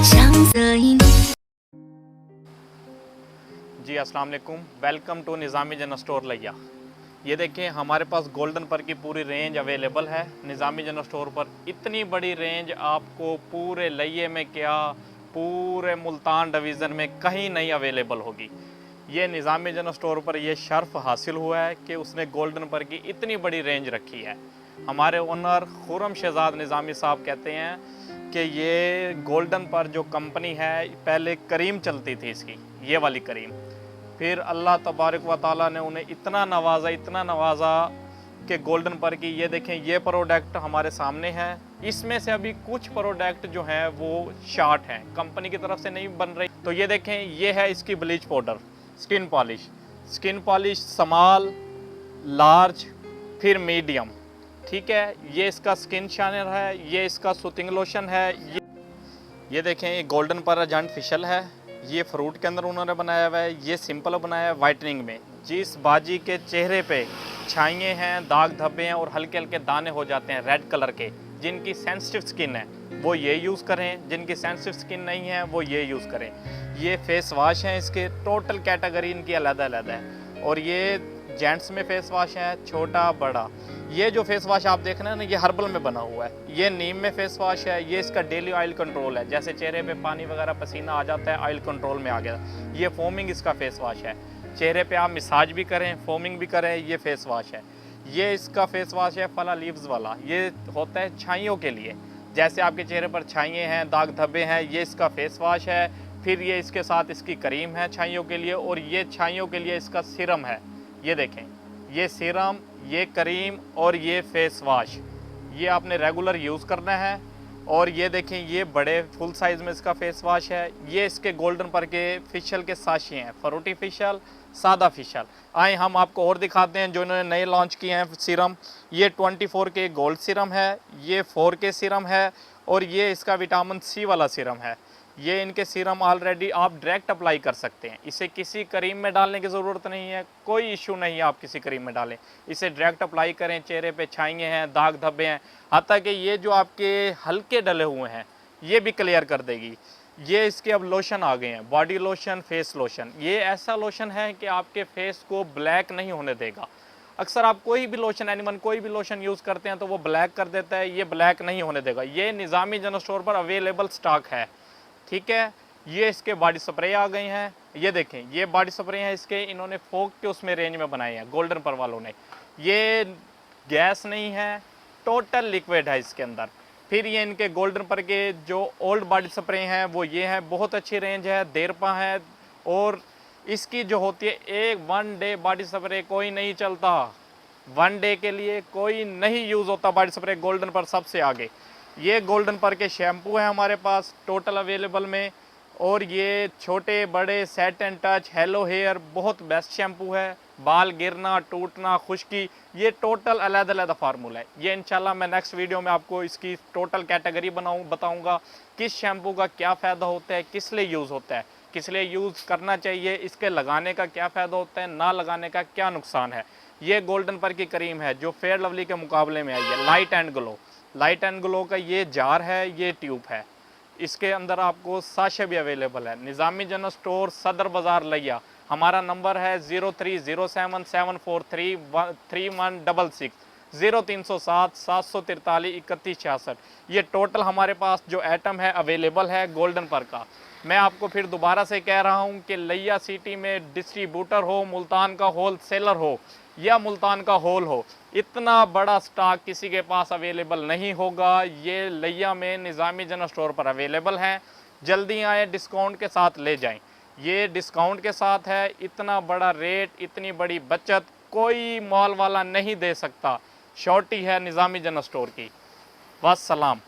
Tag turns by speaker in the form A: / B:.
A: 像这一幕。
B: जी अस्सलाम वालेकुम, welcome to Nizami general store लिया। ये देखें हमारे पास गोल्डन पर की पूरी रेंज अवेलेबल है निज़ामी जनरल स्टोर पर। इतनी बड़ी रेंज आपको पूरे लिये में क्या पूरे मुल्तान डिवीज़न में कहीं नहीं अवेलेबल होगी। ये निज़ामी जनरल स्टोर पर ये शर्फ हासिल हुआ है कि उसने गोल्डन पर की इतनी बड़ी रेंज रखी है। हमारे ओनर खुर्रम शहजाद निज़ामी साहब कहते हैं कि ये गोल्डन पर जो कंपनी है पहले करीम चलती थी इसकी, ये वाली करीम, फिर अल्लाह तबारक व ताला ने उन्हें इतना नवाजा कि गोल्डन पर की ये देखें ये प्रोडक्ट हमारे सामने है। इसमें से अभी कुछ प्रोडक्ट जो हैं वो शार्ट हैं, कंपनी की तरफ से नहीं बन रही। तो ये देखें ये है इसकी bleach powder, skin polish small, large, फिर मीडियम, ठीक है। ये इसका स्किन शाइनर है, ये इसका सूथिंग लोशन है। ये देखें ये गोल्डन पर एजेंट फेशियल है, ये फ्रूट के अंदर उन्होंने बनाया हुआ है। ये सिंपल बनाया है वाइटनिंग में। जिस बाजी के चेहरे पे छाइयाँ हैं, दाग धब्बे हैं और हल्के हल्के दाने हो जाते हैं रेड कलर के, जिनकी सेंसिटिव स्किन है वो ये यूज़ करें, जिनकी सेंसिटिव स्किन नहीं है वो ये यूज़ करें। ये फेस वाश हैं, इसके टोटल कैटेगरी इनकी अलग-अलग है। और ये जेंट्स में फेस वाश है, छोटा बड़ा। ये जो फेस वाश आप देख रहे हैं ना, ये हर्बल में बना हुआ है। ये नीम में फेस वाश है। ये इसका डेली ऑयल कंट्रोल है, जैसे चेहरे पे पानी वगैरह पसीना आ जाता है, ऑयल कंट्रोल में आ गया। ये फोमिंग इसका फेस वाश है, चेहरे पे आप मसाज भी करें, फोमिंग भी करें, ये फेस वाश है। ये इसका फेस वाश है फला लीव्स वाला, ये होता है छाइयों के लिए, जैसे आपके चेहरे पर छाइयाँ हैं, दाग धब्बे हैं, ये इसका फेस वाश है। फिर ये इसके साथ इसकी क्रीम है छाइयों के लिए, और ये छाइयों के लिए इसका सीरम है। ये देखें ये सीरम, ये क्रीम और ये फेस वाश, ये आपने रेगुलर यूज़ करना है। और ये देखें ये बड़े फुल साइज़ में इसका फेस वाश है। ये इसके गोल्डन पर के फेशियल के साशे हैं, फ्रूटी फेशियल, सादा फेशियल। आए हम आपको और दिखाते हैं जो इन्होंने नए लॉन्च किए हैं सीरम। ये 24 के गोल्ड सीरम है, ये 4 के सीरम है, और ये इसका विटामिन सी वाला सीरम है। ये इनके सीरम ऑलरेडी आप डायरेक्ट अप्लाई कर सकते हैं, इसे किसी क्रीम में डालने की ज़रूरत नहीं है, कोई इशू नहीं है आप किसी क्रीम में डालें, इसे डायरेक्ट अप्लाई करें। चेहरे पे छाइयाँ हैं, दाग धब्बे हैं, हत्ता कि ये जो आपके हल्के डले हुए हैं ये भी क्लियर कर देगी। ये इसके अब लोशन आ गए हैं, बॉडी लोशन, फेस लोशन। ये ऐसा लोशन है कि आपके फेस को ब्लैक नहीं होने देगा। अक्सर आप कोई भी लोशन एनिमल कोई भी लोशन यूज़ करते हैं तो वो ब्लैक कर देता है, ये ब्लैक नहीं होने देगा। ये निज़ामी जनरल स्टोर पर अवेलेबल स्टॉक है, ठीक है। ये इसके बॉडी स्प्रे आ गए हैं, ये देखें ये बॉडी स्प्रे हैं इसके, इन्होंने फोक के उसमें रेंज में बनाए हैं गोल्डन पर वालों ने। ये गैस नहीं है, टोटल लिक्विड है इसके अंदर। फिर ये इनके गोल्डन पर के जो ओल्ड बॉडी स्प्रे हैं वो ये है, बहुत अच्छी रेंज है, देरपा है। और इसकी जो होती है एक 1 डे बॉडी स्प्रे कोई नहीं चलता, 1 डे के लिए कोई नहीं यूज़ होता बॉडी स्प्रे, गोल्डन पर सबसे आगे। ये गोल्डन पर के शैम्पू है हमारे पास टोटल अवेलेबल में। और ये छोटे बड़े set and touch, hello hair, बहुत बेस्ट शैम्पू है। बाल गिरना, टूटना, खुश्की, ये टोटल अलग-अलग फार्मूला है। ये इंशाल्लाह मैं नेक्स्ट वीडियो में आपको इसकी टोटल कैटेगरी बताऊंगा किस शैम्पू का क्या फ़ायदा होता है, किस लिए यूज़ होता है, किस लिए यूज़ करना चाहिए, इसके लगाने का क्या फ़ायदा होता है, ना लगाने का क्या नुकसान है। ये गोल्डन पर की क्रीम है जो फेयर लवली के मुकाबले में आई है, लाइट एंड ग्लो का ये जार है, ये ट्यूब है। इसके अंदर आपको साशे भी अवेलेबल है। निज़ामी जनरल स्टोर सदर बाज़ार लिया। हमारा नंबर है 0307743166, 0307 743 3166। ये टोटल हमारे पास जो आइटम है अवेलेबल है गोल्डन पर का। मैं आपको फिर दोबारा से कह रहा हूँ कि लिया सिटी में डिस्ट्रीब्यूटर हो, मुल्तान का होल सेलर हो या मुल्तान का होल हो, इतना बड़ा स्टॉक किसी के पास अवेलेबल नहीं होगा। ये लिया में निज़ामी जनरल स्टोर पर अवेलेबल हैं। जल्दी आए, डिस्काउंट के साथ ले जाएं। ये डिस्काउंट के साथ है, इतना बड़ा रेट, इतनी बड़ी बचत कोई मॉल वाला नहीं दे सकता। शॉर्टी है निज़ामी जनरल स्टोर की। वस्सलाम।